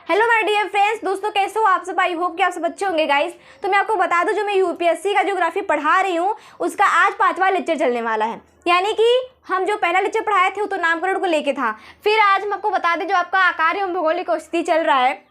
Hello my dear friends, दोस्तों कैसे हो आप सब। आई होप कि आप सब अच्छे होंगे गाइस। तो मैं आपको बता दूं, जो मैं यूपीएससी का ज्योग्राफी पढ़ा रही हूँ उसका आज 5वां लेक्चर चलने वाला है। यानी कि हम जो पहला लेक्चर पढ़ाए थे वो तो नामकरण को लेके था। फिर आज हम आपको बता दें जो आपका आकार एवं भौगोलिक स्थिति चल रहा है,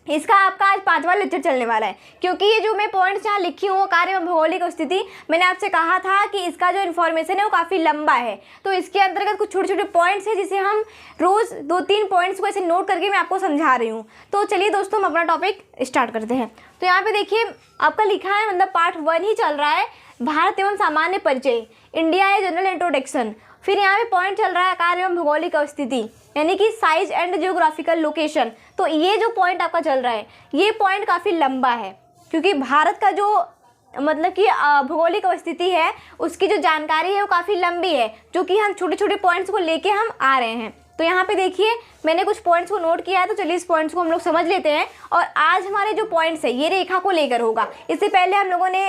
इसका आपका आज 5वां लेक्चर चलने वाला है। क्योंकि ये जो मैं पॉइंट्स यहाँ लिखी हूँ कार्य एवं भौगोलिक स्थिति, मैंने आपसे कहा था कि इसका जो इन्फॉर्मेशन है वो काफ़ी लंबा है। तो इसके अंतर्गत कुछ छोटे छोटे पॉइंट्स हैं जिसे हम रोज़ 2-3 पॉइंट्स को ऐसे नोट करके मैं आपको समझा रही हूँ। तो चलिए दोस्तों, हम अपना टॉपिक स्टार्ट करते हैं। तो यहाँ पे देखिए आपका लिखा है, मतलब पार्ट 1 ही चल रहा है, भारत एवं सामान्य परिचय, इंडिया ए जनरल इंट्रोडक्शन। फिर यहाँ पे पॉइंट चल रहा है कार्य एवं भौगोलिक स्थिति, यानी कि साइज एंड जियोग्राफिकल लोकेशन। तो ये जो पॉइंट आपका चल रहा है ये पॉइंट काफ़ी लंबा है, क्योंकि भारत का जो मतलब कि भौगोलिक स्थिति है उसकी जो जानकारी है वो काफ़ी लंबी है, जो कि हम छोटे छोटे पॉइंट्स को लेके हम आ रहे हैं। तो यहाँ पे देखिए मैंने कुछ पॉइंट्स को नोट किया है, तो चलिए इस पॉइंट्स को हम लोग समझ लेते हैं। और आज हमारे जो पॉइंट्स है ये रेखा को लेकर होगा। इससे पहले हम लोगों ने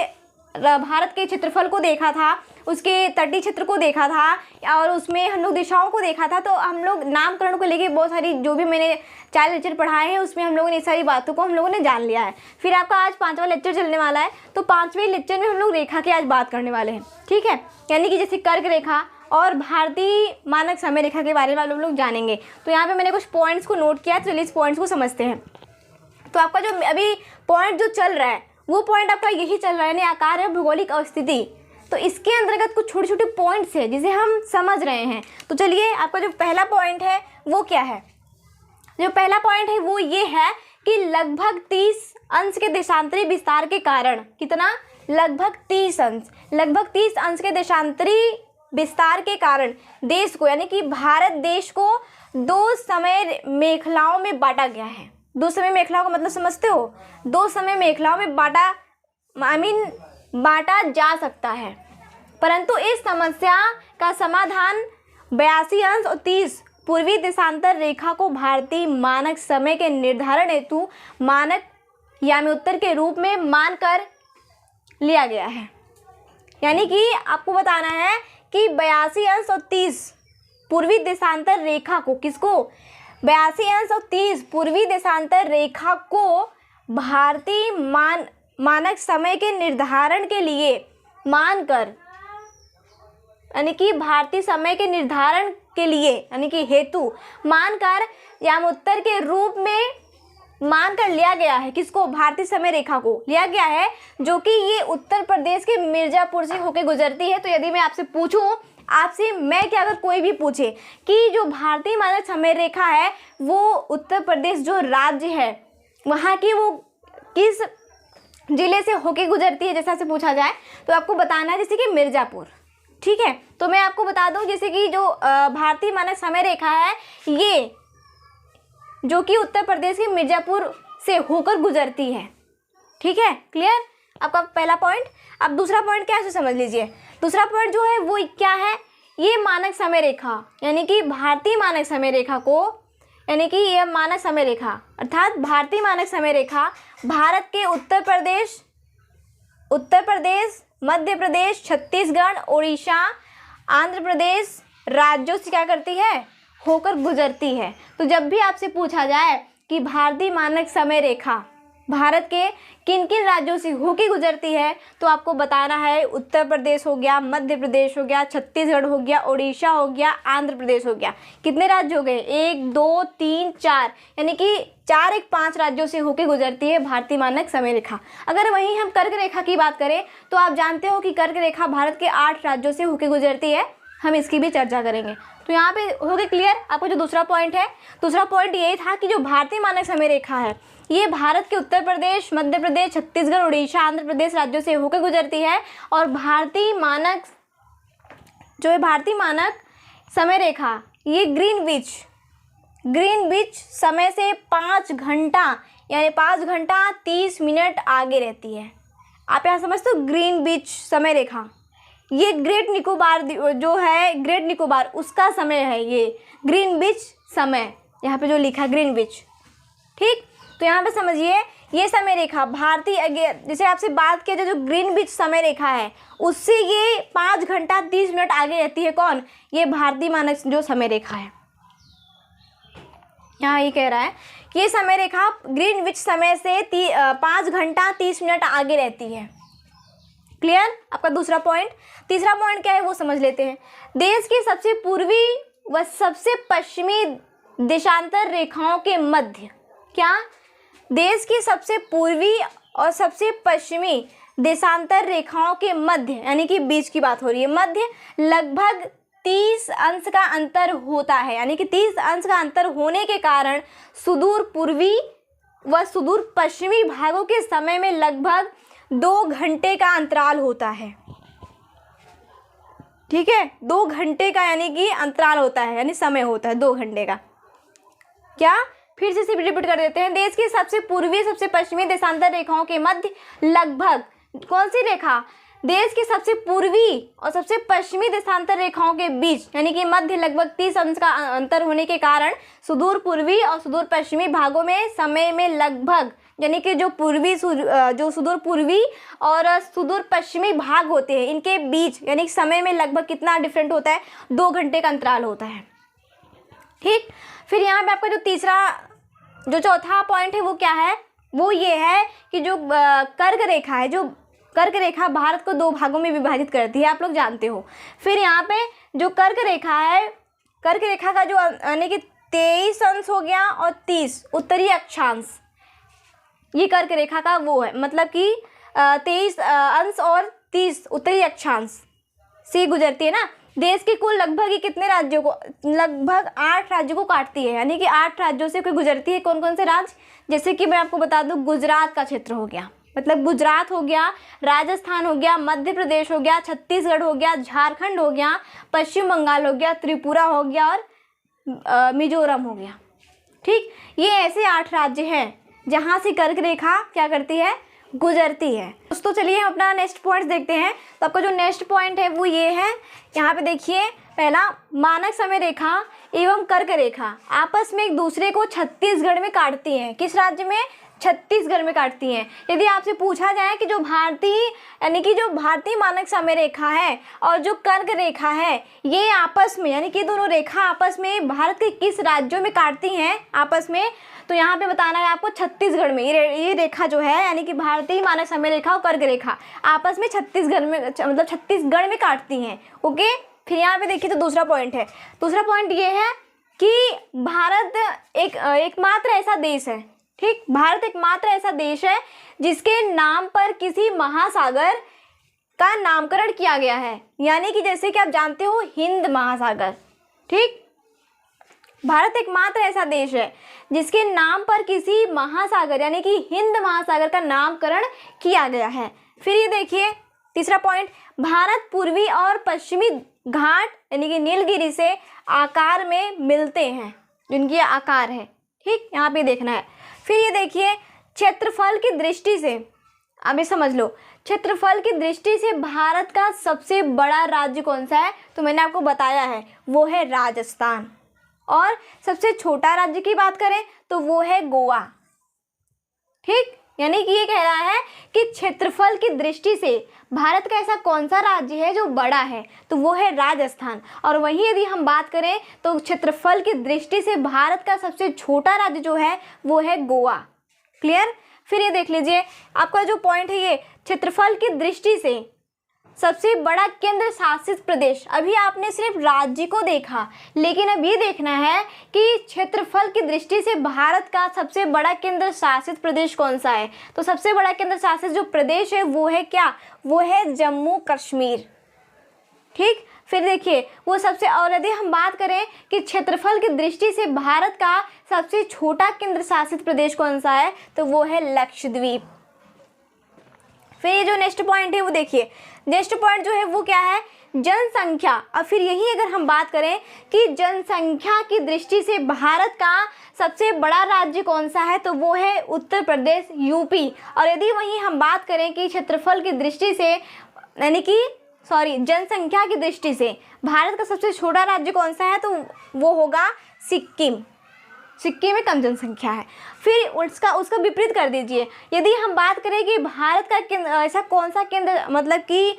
भारत के क्षेत्रफल को देखा था, उसके तटीय क्षेत्र को देखा था, और उसमें हम लोग दिशाओं को देखा था। तो हम लोग नामकरण को लेके बहुत सारी जो भी मैंने 4 लेक्चर पढ़ाए हैं उसमें हम लोगों ने इस सारी बातों को हम लोगों ने जान लिया है। फिर आपका आज 5वां लेक्चर चलने वाला है। तो 5वें लेक्चर में हम लोग रेखा की आज बात करने वाले हैं, ठीक है। यानी कि जैसे कर्क रेखा और भारतीय मानक समय रेखा के बारे में हम लोग जानेंगे। तो यहाँ पे मैंने कुछ पॉइंट्स को नोट किया, तो चलिए इस पॉइंट्स को समझते हैं। तो आपका जो अभी पॉइंट जो चल रहा है वो पॉइंट आपका यही चल रहा है, यानी आकार है भौगोलिक स्थिति। तो इसके अंतर्गत कुछ छोटे छोटे पॉइंट्स हैं जिसे हम समझ रहे हैं। तो चलिए आपका जो पहला पॉइंट है वो क्या है। जो पहला पॉइंट है वो ये है कि लगभग 30 अंश के देशांतरी विस्तार के कारण, कितना, लगभग 30 अंश के देशांतरी विस्तार के कारण देश को, यानी कि भारत देश को 2 समय मेखलाओं में बांटा गया है। 2 समय मेखलाओं का मतलब समझते हो? 2 समय मेखलाओं में बांटा जा सकता है। परंतु इस समस्या का समाधान 82 अंश और 30 पूर्वी देशांतर रेखा को भारतीय मानक समय के निर्धारण हेतु मानक यामी के रूप में मानकर लिया गया है। यानी कि आपको बताना है कि 82 अंश और 30 पूर्वी देशांतर रेखा को, किसको, 82 अंश और 30 पूर्वी देशांतर रेखा को भारतीय मानक समय के निर्धारण के लिए मानकर, यानी कि भारतीय समय के निर्धारण के लिए, यानी कि हेतु मानकर यामोत्तर के रूप में मानकर लिया गया है। किसको? भारतीय समय रेखा को लिया गया है, जो कि ये उत्तर प्रदेश के मिर्जापुर से होकर गुजरती है। तो यदि मैं आपसे पूछूं, आपसे मैं क्या, अगर कोई भी पूछे कि जो भारतीय मानक समय रेखा है वो उत्तर प्रदेश जो राज्य है वहाँ की वो किस जिले से होके गुजरती है, जैसा से पूछा जाए तो आपको बताना है जैसे कि मिर्ज़ापुर, ठीक है। तो मैं आपको बता दूं जैसे कि जो भारतीय मानक समय रेखा है ये जो कि उत्तर प्रदेश के मिर्ज़ापुर से होकर गुजरती है, ठीक है। क्लियर आपका पहला पॉइंट। अब दूसरा पॉइंट क्या है समझ लीजिए। दूसरा पॉइंट जो है वो क्या है, ये मानक समय रेखा, यानी कि भारतीय मानक समय रेखा को, यानी कि यह मानक समय रेखा अर्थात भारतीय मानक समय रेखा भारत के उत्तर प्रदेश, मध्य प्रदेश, छत्तीसगढ़, उड़ीसा, आंध्र प्रदेश राज्यों से क्या करती है, होकर गुजरती है। तो जब भी आपसे पूछा जाए कि भारतीय मानक समय रेखा भारत के किन किन राज्यों से होकर गुजरती है, तो आपको बताना है उत्तर प्रदेश हो गया, मध्य प्रदेश हो गया, छत्तीसगढ़ हो गया, उड़ीसा हो गया, आंध्र प्रदेश हो गया। कितने राज्य हो गए? 1 2 3 4, यानी कि 5 राज्यों से होकर गुजरती है भारतीय मानक समय रेखा। अगर वहीं हम कर्क रेखा की बात करें तो आप जानते हो कि कर्क रेखा भारत के 8 राज्यों से होकर गुजरती है। हम इसकी भी चर्चा करेंगे। तो यहाँ पे हो गया क्लियर आपको जो दूसरा पॉइंट है। दूसरा पॉइंट ये था कि जो भारतीय मानक समय रेखा है ये भारत के उत्तर प्रदेश, मध्य प्रदेश, छत्तीसगढ़, उड़ीसा, आंध्र प्रदेश राज्यों से होकर गुजरती है। और भारतीय मानक समय रेखा ये ग्रीनविच समय से 5 घंटा, यानी 5 घंटा 30 मिनट आगे रहती है। आप यहाँ समझते हो, ग्रीनविच समय रेखा ये ग्रेट निकोबार जो है, ग्रेट निकोबार उसका समय है ये ग्रीनविच समय, यहाँ पे जो लिखा ग्रीनविच, ठीक। तो यहाँ पे समझिए ये समय रेखा भारतीय, जैसे आपसे बात किया जाए जो ग्रीनविच समय रेखा है उससे ये 5 घंटा 30 मिनट आगे रहती है। कौन? ये भारतीय मानक जो समय रेखा है। यहाँ ये कह रहा है कि ये समय रेखा ग्रीनविच समय से 5 घंटा 30 मिनट आगे रहती है। क्लियर आपका दूसरा पॉइंट। तीसरा पॉइंट क्या है वो समझ लेते हैं। देश की सबसे पूर्वी व सबसे पश्चिमी देशांतर रेखाओं के मध्य, क्या देश की सबसे पूर्वी और सबसे पश्चिमी देशांतर रेखाओं के मध्य यानी कि बीच की बात हो रही है, मध्य लगभग 30 अंश का अंतर होता है। यानी कि 30 अंश का अंतर होने के कारण सुदूर पूर्वी व सुदूर पश्चिमी भागों के समय में लगभग 2 घंटे का अंतराल होता है। ठीक है, 2 घंटे का यानी कि अंतराल होता है, यानी समय होता है 2 घंटे का। क्या, फिर से रिपीट कर देते हैं। देश की सबसे पूर्वी सबसे पश्चिमी देशांतर रेखाओं के मध्य लगभग, कौन सी रेखा, देश की सबसे पूर्वी और सबसे पश्चिमी देशांतर रेखाओं के बीच यानी कि मध्य लगभग 30 अंश का अंतर होने के कारण सुदूर पूर्वी और सुदूर पश्चिमी भागों में समय में लगभग, यानी कि जो सुदूर पूर्वी और सुदूर पश्चिमी भाग होते हैं इनके बीच यानी समय में लगभग कितना डिफरेंट होता है, 2 घंटे का अंतराल होता है। ठीक, फिर यहाँ पे आपका जो चौथा पॉइंट है वो क्या है, वो ये है कि जो कर्क रेखा है, जो कर्क रेखा भारत को 2 भागों में विभाजित करती है, आप लोग जानते हो। फिर यहाँ पे जो कर्क रेखा है, कर्क रेखा का जो यानी कि 23 अंश हो गया और 30 उत्तरी अक्षांश, ये कर्क रेखा का वो है, मतलब कि 23 अंश और 30 उत्तरी अक्षांश से गुजरती है ना। देश के कुल लगभग ही कितने राज्यों को, लगभग 8 राज्यों को काटती है, यानी कि 8 राज्यों से कोई गुजरती है। कौन कौन से राज्य, जैसे कि मैं आपको बता दूं, गुजरात का क्षेत्र हो गया, मतलब गुजरात हो गया, राजस्थान हो गया, मध्य प्रदेश हो गया, छत्तीसगढ़ हो गया, झारखंड हो गया, पश्चिम बंगाल हो गया, त्रिपुरा हो गया और मिजोरम हो गया। ठीक, ये ऐसे 8 राज्य हैं जहाँ से कर्क रेखा क्या करती है, गुजरती है। दोस्तों चलिए हम अपना नेक्स्ट पॉइंट देखते हैं। तो आपका जो नेक्स्ट पॉइंट है वो ये है, यहाँ पे देखिए, पहला, मानक समय रेखा एवं कर्क रेखा आपस में एक दूसरे को छत्तीसगढ़ में काटती हैं। किस राज्य में, छत्तीसगढ़ में काटती हैं। यदि आपसे पूछा जाए कि जो भारतीय मानक समय रेखा है और जो कर्क रेखा है, ये आपस में यानी कि दोनों रेखा आपस में भारत के किस राज्यों में काटती हैं आपस में, तो यहाँ पे बताना है आपको छत्तीसगढ़ में। ये रेखा जो है यानी कि भारतीय मानक समय रेखा और कर्क रेखा आपस में छत्तीसगढ़ में, मतलब छत्तीसगढ़ में काटती हैं। ओके, फिर यहाँ पे देखिए तो दूसरा पॉइंट है। दूसरा पॉइंट ये है कि भारत एकमात्र ऐसा देश है, ठीक, भारत एकमात्र ऐसा देश है जिसके नाम पर किसी महासागर का नामकरण किया गया है। यानी कि जैसे कि आप जानते हो हिंद महासागर, ठीक, भारत एकमात्र ऐसा देश है जिसके नाम पर किसी महासागर यानी कि हिंद महासागर का नामकरण किया गया है। फिर ये देखिए तीसरा पॉइंट, भारत पूर्वी और पश्चिमी घाट यानी कि नीलगिरी से आकार में मिलते हैं, जिनकी आकार है, ठीक, यहाँ पे देखना है। फिर ये देखिए क्षेत्रफल की दृष्टि से, अभी समझ लो, क्षेत्रफल की दृष्टि से भारत का सबसे बड़ा राज्य कौन सा है, तो मैंने आपको बताया है वो है राजस्थान। और सबसे छोटा राज्य की बात करें तो वो है गोवा। ठीक, यानी कि ये कह रहा है कि क्षेत्रफल की दृष्टि से भारत का ऐसा कौन सा राज्य है जो बड़ा है, तो वो है राजस्थान। और वहीं यदि हम बात करें तो क्षेत्रफल की दृष्टि से भारत का सबसे छोटा राज्य जो है वो है गोवा। क्लियर। फिर ये देख लीजिए आपका जो पॉइंट है, ये क्षेत्रफल की दृष्टि से सबसे बड़ा केंद्र शासित प्रदेश। अभी आपने सिर्फ राज्य को देखा, लेकिन अब ये देखना है कि क्षेत्रफल की दृष्टि से भारत का सबसे बड़ा केंद्र शासित प्रदेश कौन सा है। तो सबसे बड़ा केंद्र शासित जो प्रदेश है वो है क्या, वो है जम्मू कश्मीर। ठीक, फिर देखिए वो सबसे, और यदि हम बात करें कि क्षेत्रफल की दृष्टि से भारत का सबसे छोटा केंद्र शासित प्रदेश कौन सा है, तो वो है लक्षद्वीप। फिर ये जो नेक्स्ट पॉइंट है वो देखिए, नेक्स्ट पॉइंट जो है वो क्या है, जनसंख्या। और फिर यही अगर हम बात करें कि जनसंख्या की दृष्टि से भारत का सबसे बड़ा राज्य कौन सा है, तो वो है उत्तर प्रदेश, यूपी। और यदि वहीं हम बात करें कि क्षेत्रफल की दृष्टि से यानी कि जनसंख्या की दृष्टि से भारत का सबसे छोटा राज्य कौन सा है, तो वो होगा सिक्किम। सिक्किम में कम जनसंख्या है। फिर उसका विपरीत कर दीजिए, यदि हम बात करें कि भारत का ऐसा कौन सा केंद्र, मतलब कि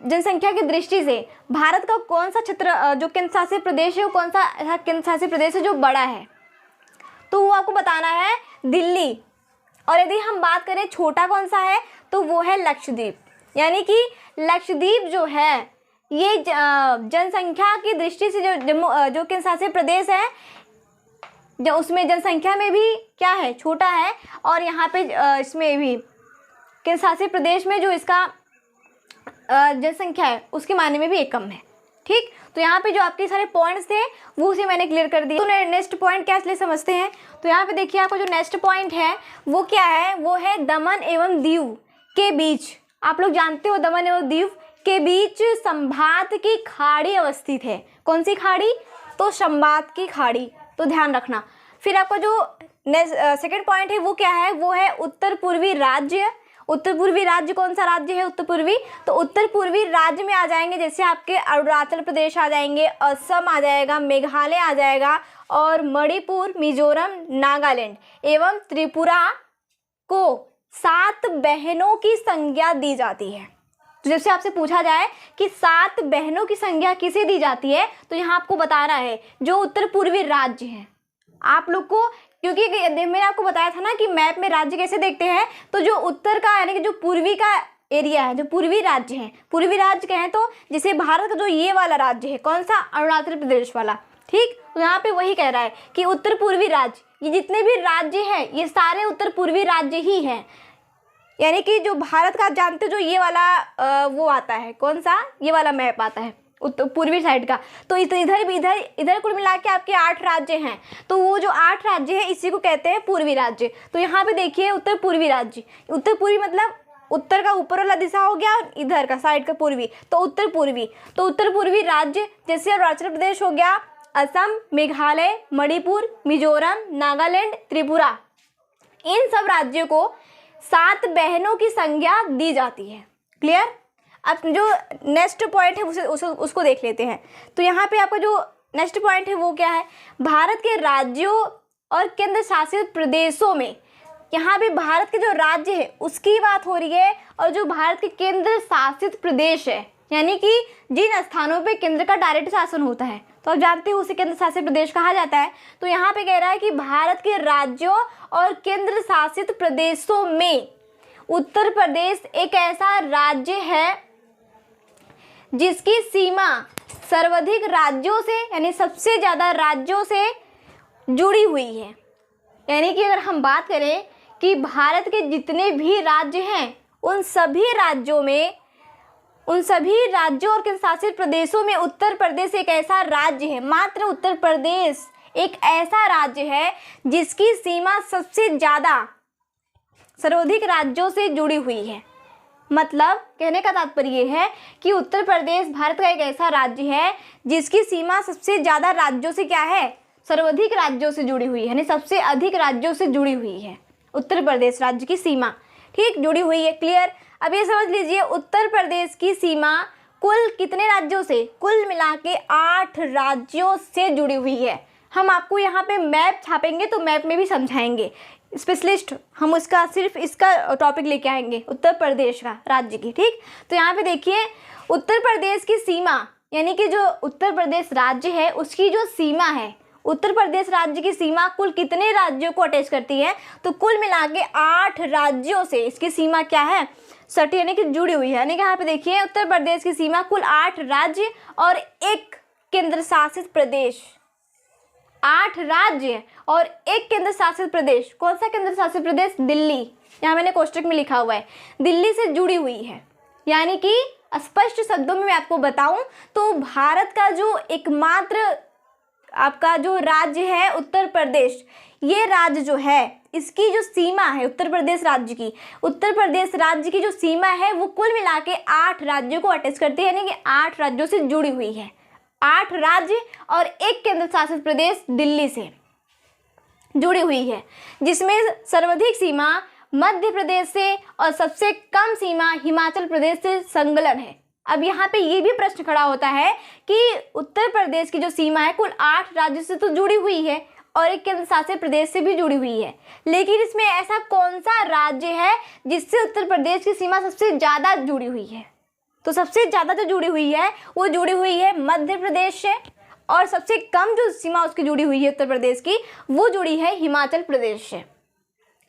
जनसंख्या की दृष्टि से भारत का कौन सा क्षेत्र जो केंद्र शासित प्रदेश है, वो कौन सा ऐसा केंद्र शासित प्रदेश है जो बड़ा है, तो वो आपको बताना है दिल्ली। और यदि हम बात करें छोटा कौन सा है, तो वो है लक्षद्वीप। यानी कि लक्षद्वीप जो है ये जनसंख्या की दृष्टि से जो केंद्र शासित प्रदेश है, जो उसमें जनसंख्या में भी क्या है, छोटा है, और यहाँ पे इसमें भी केंद्र शासित प्रदेश में जो इसका जनसंख्या है उसके मायने में भी एक कम है। ठीक, तो यहाँ पे जो आपके सारे पॉइंट्स थे वो उसे मैंने क्लियर कर दिया। तो नेक्स्ट पॉइंट क्या इसलिए समझते हैं, तो यहाँ पे देखिए आपका जो नेक्स्ट पॉइंट है वो क्या है, वो है दमन एवं दीव के बीच। आप लोग जानते हो दमन एवं दीव के बीच संभात की खाड़ी अवस्थित है। कौन सी खाड़ी, तो संभात की खाड़ी, तो ध्यान रखना। फिर आपका जो सेकंड पॉइंट है वो क्या है, वो है उत्तर पूर्वी राज्य। उत्तर पूर्वी राज्य कौन सा राज्य है, उत्तर पूर्वी, तो उत्तर पूर्वी राज्य में आ जाएंगे जैसे आपके अरुणाचल प्रदेश आ जाएंगे, असम आ जाएगा, मेघालय आ जाएगा, और मणिपुर, मिजोरम, नागालैंड एवं त्रिपुरा को 7 बहनों की संज्ञा दी जाती है। तो जैसे आपसे पूछा जाए कि 7 बहनों की संज्ञा किसे दी जाती है, तो यहाँ आपको बताना है जो उत्तर पूर्वी राज्य हैं। आप लोग को, क्योंकि मैंने आपको बताया था ना कि मैप में राज्य कैसे देखते हैं, तो जो उत्तर का यानी कि जो पूर्वी का एरिया है, जो पूर्वी राज्य है, पूर्वी राज्य कहें तो जैसे भारत का जो ये वाला राज्य है, कौन सा, अरुणाचल प्रदेश वाला। ठीक, तो यहाँ पे वही कह रहा है कि उत्तर पूर्वी राज्य, ये जितने भी राज्य हैं ये सारे उत्तर पूर्वी राज्य ही हैं। यानी कि जो भारत का जानते हो जो ये वाला वो आता है, कौन सा, ये वाला मैप आता है उत्तर पूर्वी साइड का, तो इधर भी इधर कुल मिला के आपके 8 राज्य हैं। तो वो जो 8 राज्य है इसी को कहते हैं पूर्वी राज्य। तो यहाँ पे देखिए उत्तर पूर्वी राज्य, उत्तर पूर्वी मतलब उत्तर का ऊपर वाला दिशा हो गया और इधर का साइड का पूर्वी, तो उत्तर पूर्वी। तो उत्तर पूर्वी राज्य जैसे अरुणाचल प्रदेश हो गया, असम, मेघालय, मणिपुर, मिजोरम, नागालैंड, त्रिपुरा, इन सब राज्यों को 7 बहनों की संज्ञा दी जाती है। क्लियर। अब जो नेक्स्ट पॉइंट है उसको देख लेते हैं। तो यहाँ पे आपका जो नेक्स्ट पॉइंट है वो क्या है, भारत के राज्यों और केंद्र शासित प्रदेशों में, यहाँ पे भारत के जो राज्य है उसकी बात हो रही है, और जो भारत के केंद्र शासित प्रदेश है यानी कि जिन स्थानों पे केंद्र का डायरेक्ट शासन होता है, तो आप जानते हो उसे केंद्र शासित प्रदेश कहा जाता है। तो यहाँ पे कह रहा है कि भारत के राज्यों और केंद्र शासित प्रदेशों में उत्तर प्रदेश एक ऐसा राज्य है जिसकी सीमा सर्वाधिक राज्यों से यानी सबसे ज़्यादा राज्यों से जुड़ी हुई है। यानी कि अगर हम बात करें कि भारत के जितने भी राज्य हैं उन सभी राज्यों और केंद्र शासित प्रदेशों में उत्तर प्रदेश एक ऐसा राज्य है, मात्र उत्तर प्रदेश एक ऐसा राज्य है जिसकी सीमा सबसे ज़्यादा सर्वाधिक राज्यों से जुड़ी हुई है। मतलब कहने का तात्पर्य ये है कि उत्तर प्रदेश भारत का एक ऐसा राज्य है जिसकी सीमा सबसे ज़्यादा राज्यों से क्या है, सर्वाधिक राज्यों से जुड़ी हुई है, यानी सबसे अधिक राज्यों से जुड़ी हुई है उत्तर प्रदेश राज्य की सीमा। ठीक, जुड़ी हुई है। क्लियर। अब ये समझ लीजिए उत्तर प्रदेश की सीमा कुल कितने राज्यों से, कुल मिला के 8 राज्यों से जुड़ी हुई है। हम आपको यहाँ पे मैप छापेंगे तो मैप में भी समझाएंगे, स्पेशलिस्ट हम उसका सिर्फ इसका टॉपिक लेके आएंगे उत्तर प्रदेश का राज्य की। ठीक, तो यहाँ पे देखिए उत्तर प्रदेश की सीमा यानी कि जो उत्तर प्रदेश राज्य है उसकी जो सीमा है, उत्तर प्रदेश राज्य की सीमा कुल कितने राज्यों को अटैच करती है, तो कुल मिला के 8 राज्यों से इसकी सीमा क्या है, सटी यानी कि जुड़ी हुई है। यानी कि यहाँ पे देखिए उत्तर प्रदेश की सीमा कुल 8 राज्य और 1 केंद्र शासित प्रदेश, 8 राज्य और 1 केंद्र शासित प्रदेश। कौन सा केंद्र शासित प्रदेश, दिल्ली, यहाँ मैंने कोष्टक में लिखा हुआ है, दिल्ली से जुड़ी हुई है। यानी कि स्पष्ट शब्दों में मैं आपको बताऊं तो भारत का जो एकमात्र आपका जो राज्य है उत्तर प्रदेश, ये राज्य जो है इसकी जो सीमा है उत्तर प्रदेश राज्य की जो सीमा है वो कुल मिला के 8 राज्यों को अटैच करती है, यानी कि 8 राज्यों से जुड़ी हुई है। 8 राज्य और 1 केंद्र शासित प्रदेश दिल्ली से जुड़ी हुई है, जिसमें सर्वाधिक सीमा मध्य प्रदेश से और सबसे कम सीमा हिमाचल प्रदेश से संलग्न है। अब यहाँ पे ये भी प्रश्न खड़ा होता है कि उत्तर प्रदेश की जो सीमा है कुल 8 राज्यों से तो जुड़ी हुई है और 1 केंद्र शासित प्रदेश से भी जुड़ी हुई है, लेकिन इसमें ऐसा कौन सा राज्य है जिससे उत्तर प्रदेश की सीमा सबसे ज़्यादा जुड़ी हुई है, तो सबसे ज़्यादा जो जुड़ी हुई है वो जुड़ी हुई है मध्य प्रदेश से, और सबसे कम जो सीमा उसकी जुड़ी हुई है उत्तर प्रदेश की वो जुड़ी है हिमाचल प्रदेश से।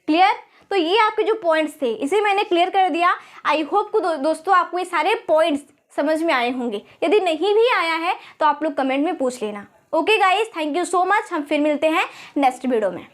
क्लियर? तो ये आपके जो पॉइंट्स थे इसे मैंने क्लियर कर दिया। आई होप को दोस्तों आपको ये सारे पॉइंट्स समझ में आए होंगे। यदि नहीं भी आया है तो आप लोग कमेंट में पूछ लेना। Okay guys, thank you so much. हम फिर मिलते हैं नेक्स्ट वीडियो में।